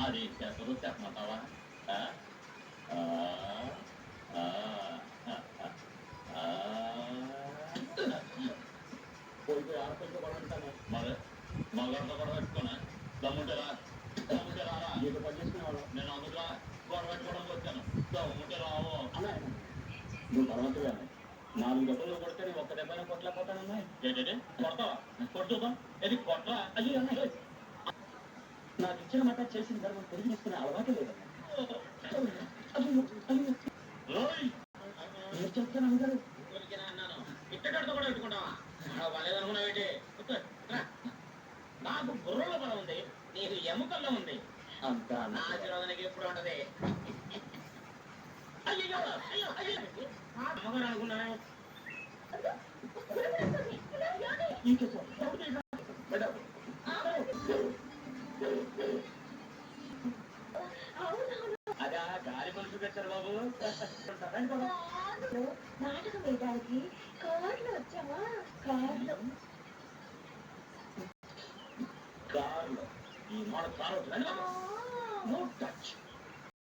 అది చేస్తారో చెప్పమంటావా? పోయి ఆడపిల్లతో కూడా అంటాను మరి మగాడితో కూడా పెట్టుకున్నా దమ్ముంటే రారా ఏదో పని చేసుకునేవాడు నేను అందులో గొడవ పెట్టుకోవడానికి వచ్చాను దమ్ముంటే రావు అన్నా నువ్వు బలవంతుగా 4 దెబ్బలు కొడితే నీ ఒక్క దెబ్బైనా కొట్టలేకపోతానన్నా ఏంటంటే కొడతావా కొట్టుదాం ఇది కొట్టరా అయ్యో అన్నా నాకు ఇచ్చిన మాట చేసిన ధర్మం తిరిగి తీసుకునే అలవాటు లేదన్నా మీరు చెప్తాను అందరూ అన్నాను ఇట్టడితో కూడా పెట్టుకుంటావా వాళ్ళేదనుకున్నావేంటి నాకు బుర్రలో బలం ఉంది నీకు ఎముకల్లో ఉంది అంతా నా ఆశీర్వాదానికి ఎప్పుడు ఉంటది అయ్యో అయ్యో అయ్యో అమ్మగారు అనుకున్నావే అదా గాలి కొలుసు పెట్టారు బాబు నాటకం వేయడానికి కార్లు వచ్చావా కార్లో ఈ మన కారు నో టచ్